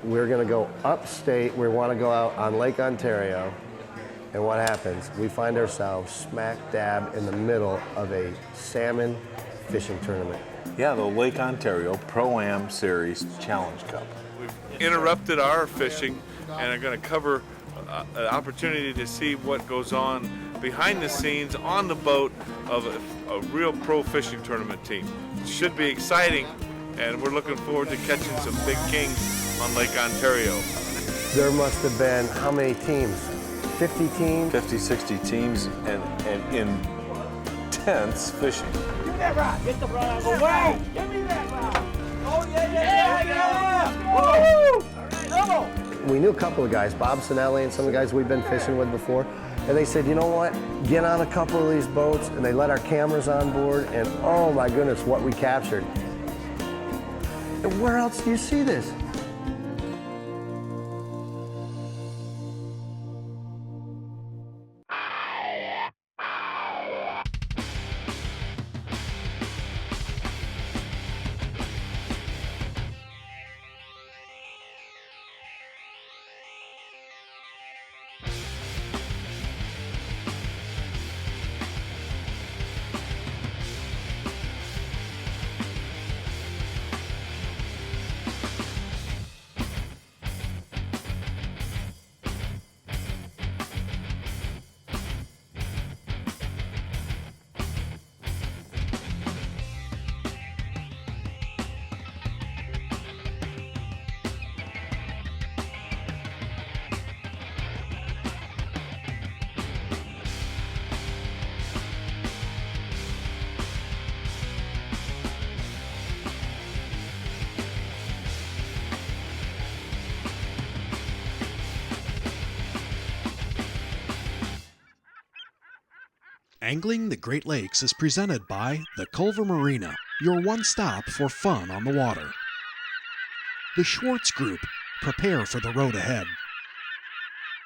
we're going to go upstate. We want to go out on Lake Ontario. And what happens? We find ourselves smack dab in the middle of a salmon fishing tournament. Yeah, the Lake Ontario ProAm Series Challenge Cup. We've interrupted our fishing and are going to cover an opportunity to see what goes on behind the scenes on the boat of a real pro fishing tournament team. It should be exciting, and we're looking forward to catching some big kings on Lake Ontario. There must have been how many teams? 50 teams? 50, 60 teams and intense fishing. Give me that rod. Get the rod away. Give me that rod. Oh, yeah. Woo! Come on. We knew a couple of guys, Bob Sinelli and some of the guys we've been fishing with before, and they said, you know what, get on a couple of these boats, and they let our cameras on board, and oh my goodness, what we captured. And where else do you see this? Angling the Great Lakes is presented by the Culver Marina, your one stop for fun on the water. The Schwartz Group, prepare for the road ahead.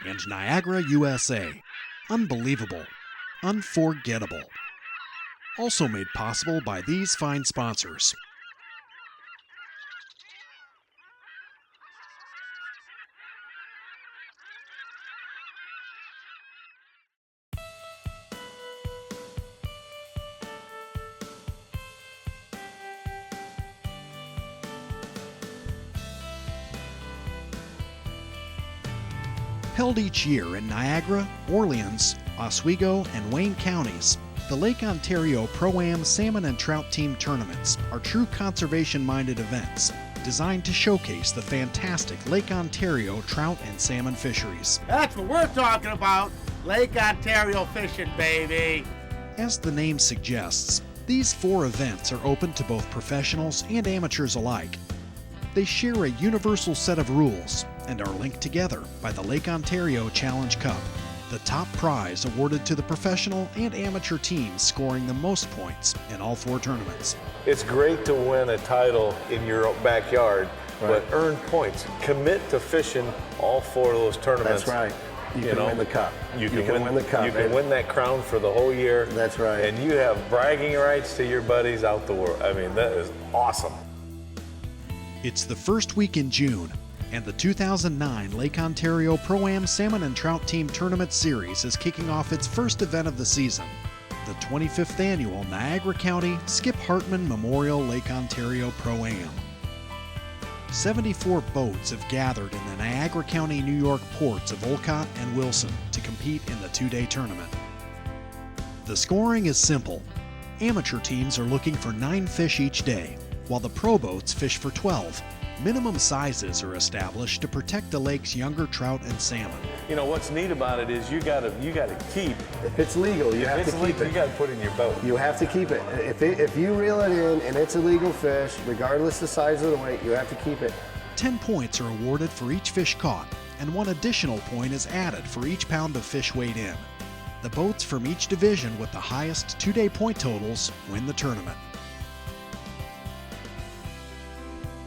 And Niagara, USA, unbelievable, unforgettable. Also made possible by these fine sponsors. Held each year in Niagara, Orleans, Oswego, and Wayne counties, the Lake Ontario ProAm Salmon and Trout Team Tournaments are true conservation-minded events designed to showcase the fantastic Lake Ontario trout and salmon fisheries. That's what we're talking about. Lake Ontario fishing, baby. As the name suggests, these 4 events are open to both professionals and amateurs alike. They share a universal set of rules and are linked together by the Lake Ontario Challenge Cup, the top prize awarded to the professional and amateur teams scoring the most points in all 4 tournaments. It's great to win a title in your backyard, but earn points. Commit to fishing all 4 of those tournaments. That's right. You can win the cup. You can win the cup. You can win that crown for the whole year. That's right. And you have bragging rights to your buddies out the world. I mean, that is awesome. It's the first week in June, and the 2009 Lake Ontario ProAm Salmon and Trout Team Tournament Series is kicking off its first event of the season, the 25th annual Niagara County Skip Hartman Memorial Lake Ontario ProAm. 74 boats have gathered in the Niagara County, New York ports of Olcott and Wilson to compete in the 2-day tournament. The scoring is simple. Amateur teams are looking for 9 fish each day, while the pro boats fish for 12. Minimum sizes are established to protect the lake's younger trout and salmon. You know what's neat about it is you gotta keep. If it's legal, you have to keep it. You gotta put it in your boat. You have to keep it. If you reel it in and it's a legal fish, regardless the size of the weight, you have to keep it. 10 points are awarded for each fish caught, and 1 additional point is added for each pound of fish weighed in. The boats from each division with the highest 2-day point totals win the tournament.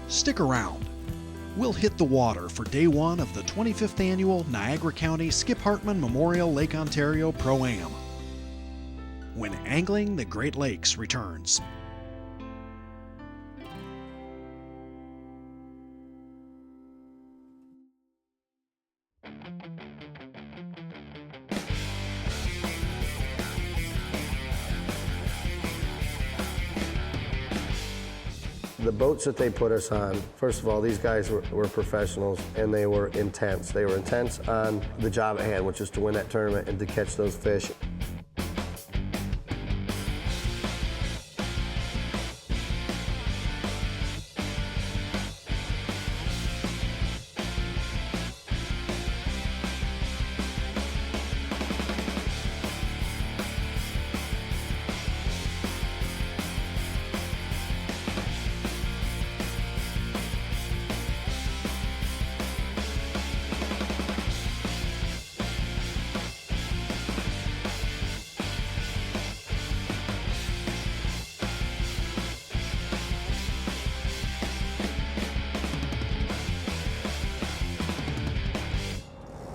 Stick around. We'll hit the water for day 1 of the 25th annual Niagara County Skip Hartman Memorial Lake Ontario Pro-Am, when Angling the Great Lakes returns. The boats that they put us on, first of all, these guys were professionals and they were intense. They were intense on the job at hand, which is to win that tournament and to catch those fish.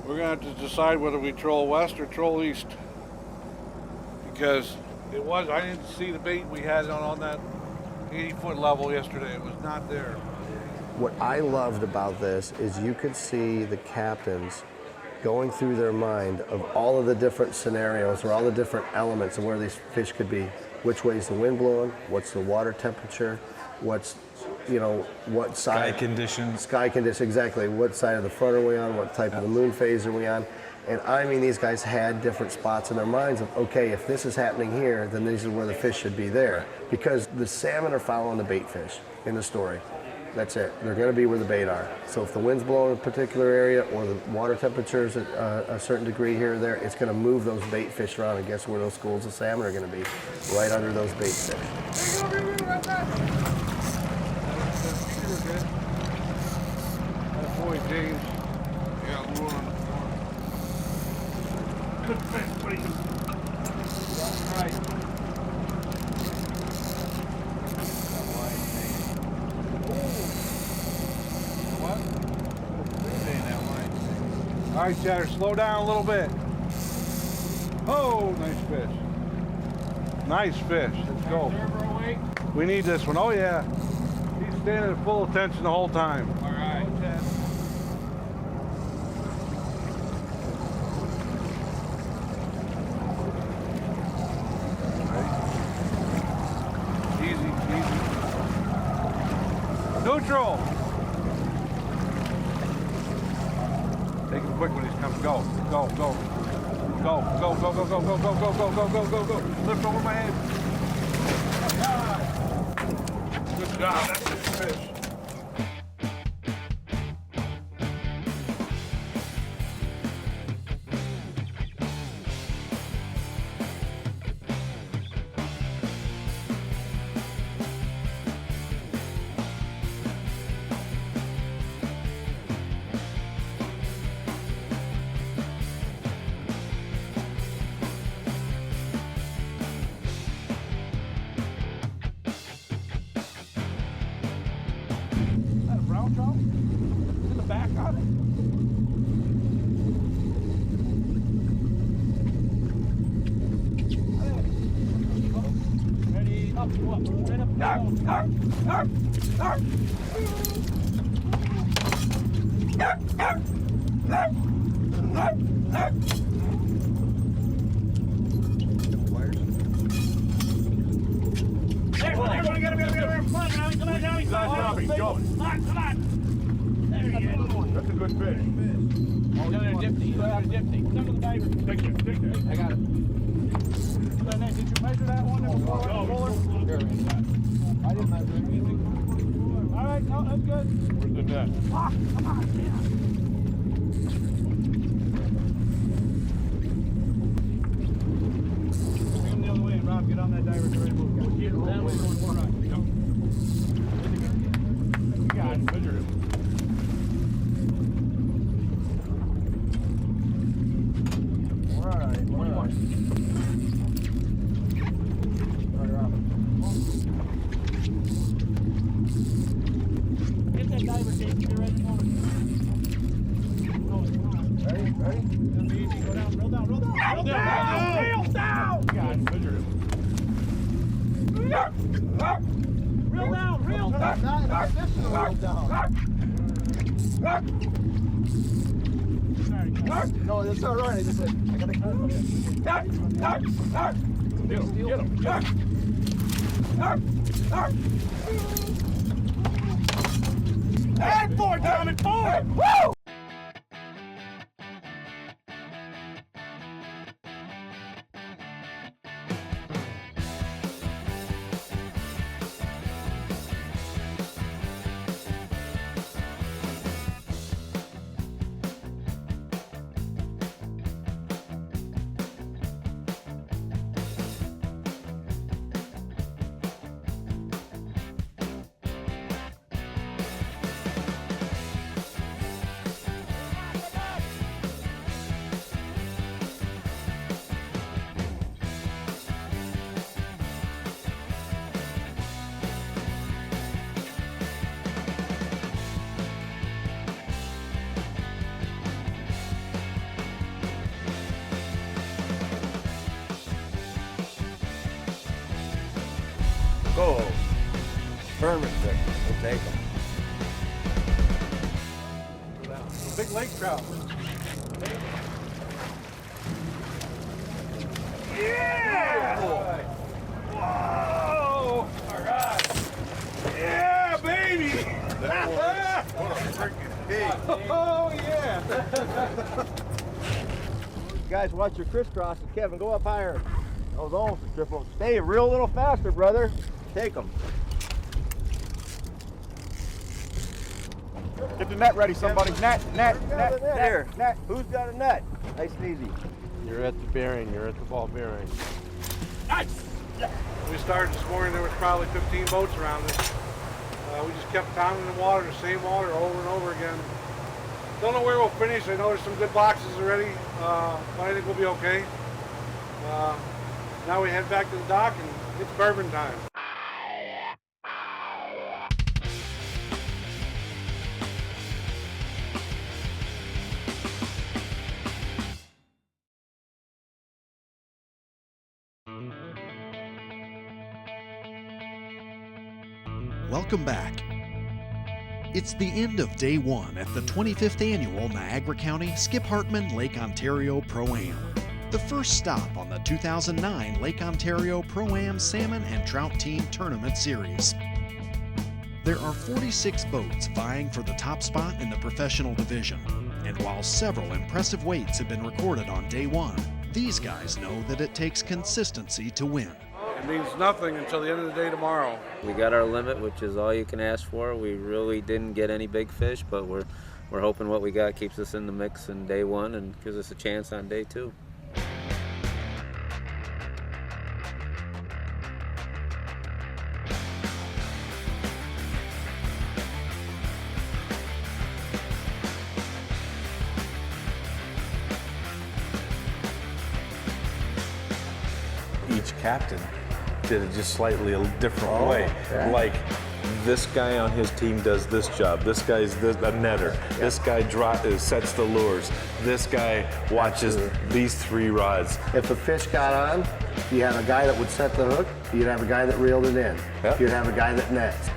We're going to have to decide whether we troll west or troll east, because I didn't see the bait we had on that 80-foot level yesterday. It was not there. What I loved about this is you could see the captains going through their mind of all of the different scenarios or all the different elements of where these fish could be. Which way is the wind blowing? What's the water temperature? What's, you know, what side? Sky conditions, exactly. What side of the front are we on? What type of the moon phase are we on? And I mean, these guys had different spots in their minds of, okay, if this is happening here, then these are where the fish should be there. Because the salmon are following the bait fish in the story. That's it. They're going to be where the bait are. So if the wind's blowing in a particular area or the water temperature's at a certain degree here or there, it's going to move those bait fish around. And guess where those schools of salmon are going to be? Right under those bait fish. Boy, James. Yeah, we're on. Good fish, buddy. That's right. All right, Chatter, slow down a little bit. Oh, nice fish. Nice fish. Let's go. We need this one. Oh, yeah. He's standing at full attention the whole time. All right. Easy, easy. Neutral. Take him quick when he's coming. Go, go, go. Go, go, go, go, go, go, go, go, go, go, go, go, go. Lift over my head. Good job. That's a fish. Brown trout? In the back on it? Ready, up, go up, right up, Everybody get him. Come on, Johnny. Go. Come on. There he is. That's a good fish. Oh, got a dipsy. You got a dipsy. Come to the diver. Take it. I got it. Did you measure that one? No. I didn't measure anything. All right, no, that's good. Where's the net? Ah, come on, man. Bring him the other way, Rob. Get on that diver. Get ready to move. Get that way. Going right. Got it. Measure it. All right. Get that diver tape. Get ready to move. Ready? It'll be easy. Go down. Roll down. Reel down. Got it. Measure it. Reel down. This is a reel down. No, that's all right. I just said, I gotta cut him. Get him. Head forward, Tommy, forward! Woo! Go. Permit stick. We'll take them. Big lake trout. Yeah! Whoa! All right. Yeah, baby! Oh, yeah! Guys, watch your crisscrosses. Kevin, go up higher. That was almost a triple. Stay a real little faster, brother. Take them. Get the net ready, somebody. Net. Here, net. Who's got a net? Nice and easy. You're at the bearing. You're at the ball bearing. Nice! We started this morning, there was probably 15 boats around us. We just kept pounding the water, the same water over and over again. Don't know where we'll finish. I know there's some good boxes already, but I think we'll be okay. Now we head back to the dock and it's bourbon time. Welcome back. It's the end of day one at the 25th annual Niagara County Skip Hartman Lake Ontario ProAm, the first stop on the 2009 Lake Ontario ProAm Salmon and Trout Team Tournament Series. There are 46 boats vying for the top spot in the professional division, and while several impressive weights have been recorded on day one, these guys know that it takes consistency to win. It means nothing until the end of the day tomorrow. We got our limit, which is all you can ask for. We really didn't get any big fish, but we're hoping what we got keeps us in the mix in day one and gives us a chance on day two. Each captain did it just slightly a different way. okay. Like this guy on his team does this job. This guy's a netter. This guy sets the lures. This guy watches these three rods. If a fish got on, you have a guy that would set the hook, you'd have a guy that reeled it in. Yep. You'd have a guy that nets.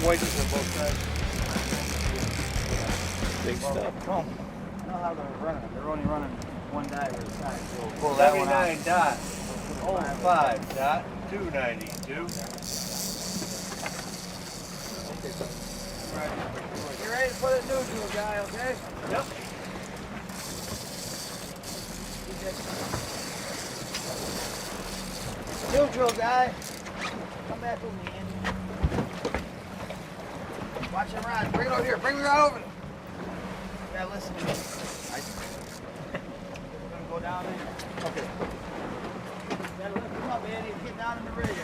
Waiting for both sides. Big stuff. I know how they're running. They're only running one dive at a time. So we'll pull that one out. 79 dot. 05 dot. 292. You ready to put a neutral, guy, okay? Yep. Neutral, guy. Come back with me, Andy. Watch him ride. Bring it over here. Bring me right over. Yeah, listen to me. We're gonna go down there. Okay. Gotta lift him up, Andy. Get down in the rig.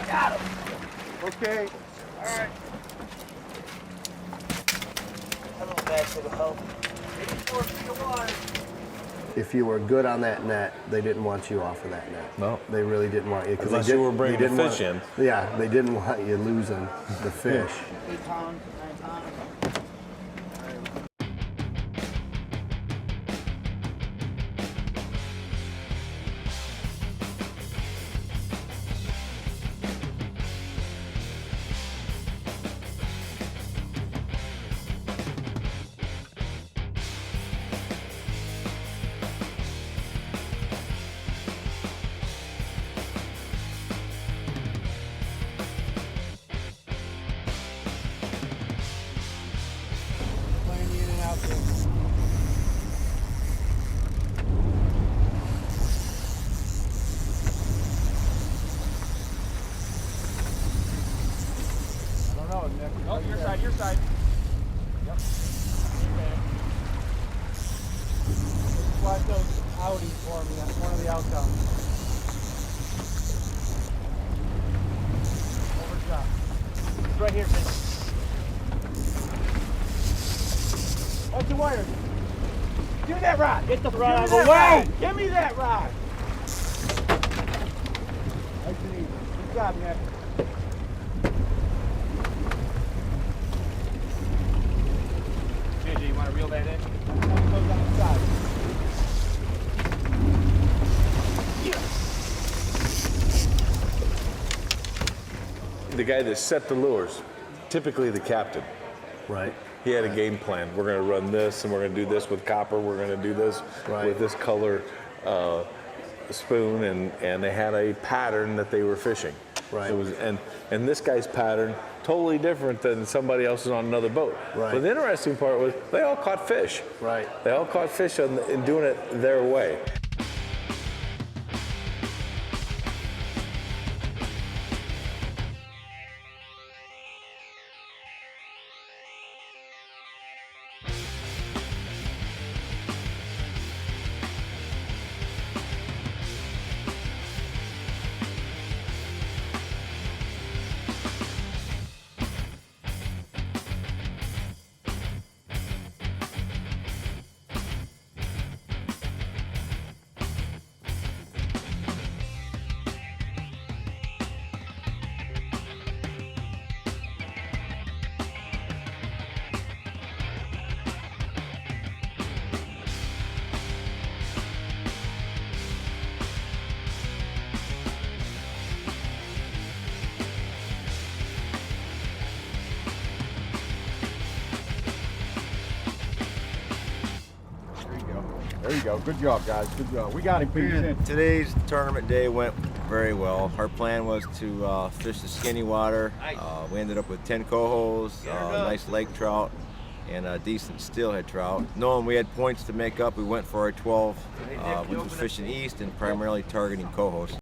Got him. Okay. All right. A little back to the boat. 84 feet of water. if you were good on that net, they didn't want you off of that net. No. They really didn't want you. Unless you were bringing the fish in. Yeah, they didn't want you losing the fish. 8 pounds, 9 pounds. Oh, your side, your side. Yep. Watch those outies for me. That's one of the outcomes. Over top. It's right here, Vince. What's the wire? Give me that rod. Get the rod out of Give me the that way. rod. Give me that rod. Nice and easy. Good job, Nick. JJ, you want to reel that in? That goes on the side. The guy that set the lures, typically the captain. Right. He had a game plan. We're going to run this, and we're going to do this with copper. We're going to do this with this color spoon, and they had a pattern that they were fishing. Right. It was, and this guy's pattern totally different than somebody else's on another boat. Right. But the interesting part was they all caught fish. Right. They all caught fish in doing it their way. There you go. Good job, guys. Good job. We got him, Pete. Today's tournament day went very well. Our plan was to fish the skinny water. We ended up with 10 cohos, nice lake trout, and a decent steelhead trout. Knowing we had points to make up, we went for our 12, which was fishing east and primarily targeting cohos.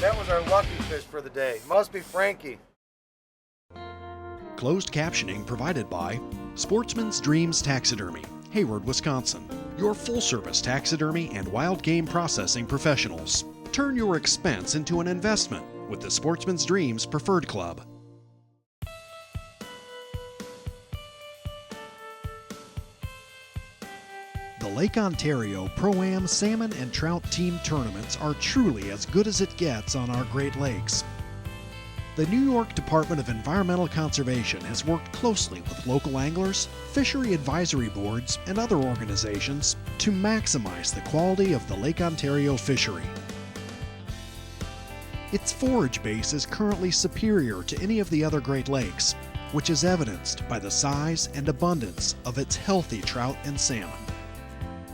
That was our lucky fish for the day. Must be Frankie. Closed captioning provided by Sportsman's Dreams Taxidermy, Hayward, Wisconsin. Your full-service taxidermy and wild game processing professionals. Turn your expense into an investment with the Sportsman's Dreams Preferred Club. The Lake Ontario ProAm Salmon and Trout Team tournaments are truly as good as it gets on our Great Lakes. The New York Department of Environmental Conservation has worked closely with local anglers, fishery advisory boards, and other organizations to maximize the quality of the Lake Ontario fishery. Its forage base is currently superior to any of the other Great Lakes, which is evidenced by the size and abundance of its healthy trout and salmon.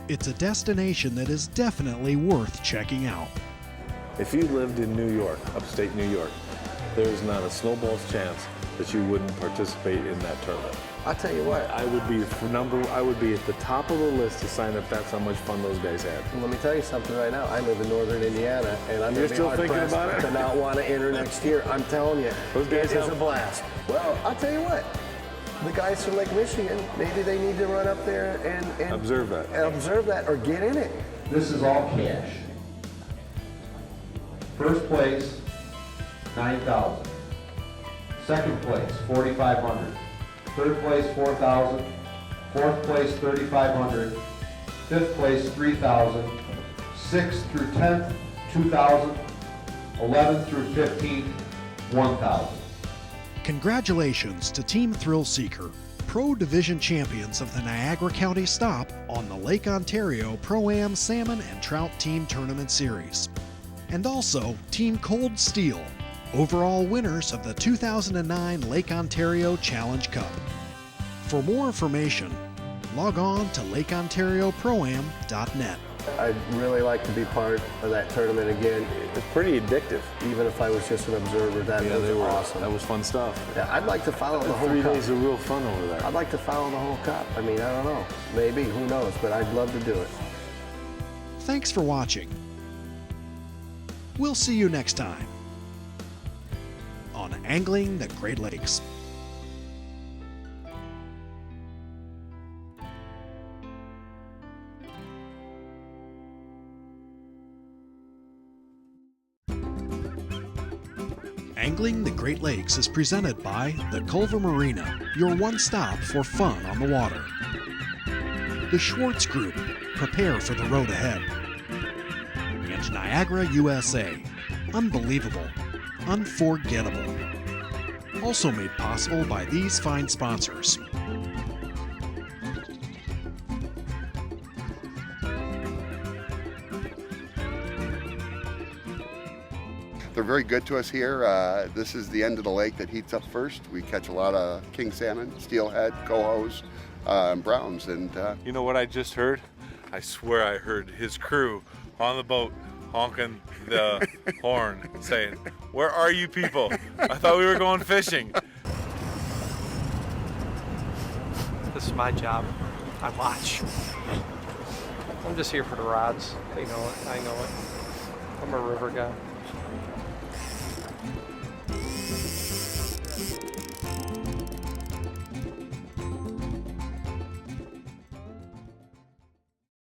It's a destination that is definitely worth checking out. If you lived in New York, upstate New York, there's not a snowball's chance that you wouldn't participate in that tournament. I'll tell you what. I would be at the top of the list to sign up. That's how much fun those guys had. Let me tell you something right now. I live in northern Indiana, and I'm You're gonna be still hard thinking pressed about it? to not want to enter next year. I'm telling you, Those guys it's have a blast. Well, I'll tell you what. The guys from Lake Michigan, maybe they need to run up there and Observe that. Observe that, or get in it. This is all cash. First place, $9,000. Second place, $4,500. Third place, $4,000. Fourth place, $3,500. Fifth place, $3,000. 6th through 10th, $2,000. 11th through 15th, $1,000. Congratulations to Team Thrill Seeker, Pro Division champions of the Niagara County Stop on the Lake Ontario ProAm Salmon and Trout Team Tournament Series. And also Team Cold Steel, overall winners of the 2009 Lake Ontario Challenge Cup. For more information, log on to lakeontarioproam.net. I'd really like to be part of that tournament again. It's pretty addictive. Even if I was just an observer, that was awesome. That was fun stuff. Yeah, I'd like to follow the whole 3 cup. days of real fun over there. I'd like to follow the whole cup. I mean, I don't know. Maybe, who knows, but I'd love to do it. Thanks for watching. We'll see you next time on Angling the Great Lakes. Angling the Great Lakes is presented by the Culver Marina, your one-stop for fun on the water. The Schwartz Group, prepare for the road ahead. And Niagara, USA, unbelievable, unforgettable. Also made possible by these fine sponsors. They're very good to us here. This is the end of the lake that heats up first. We catch a lot of king salmon, steelhead, cohos, and browns. And You know what I just heard? I swear I heard his crew on the boat honking the horn saying, "Where are you people? I thought we were going fishing." This is my job. I watch. I'm just here for the rods. They know it. I know it. I'm a river guy.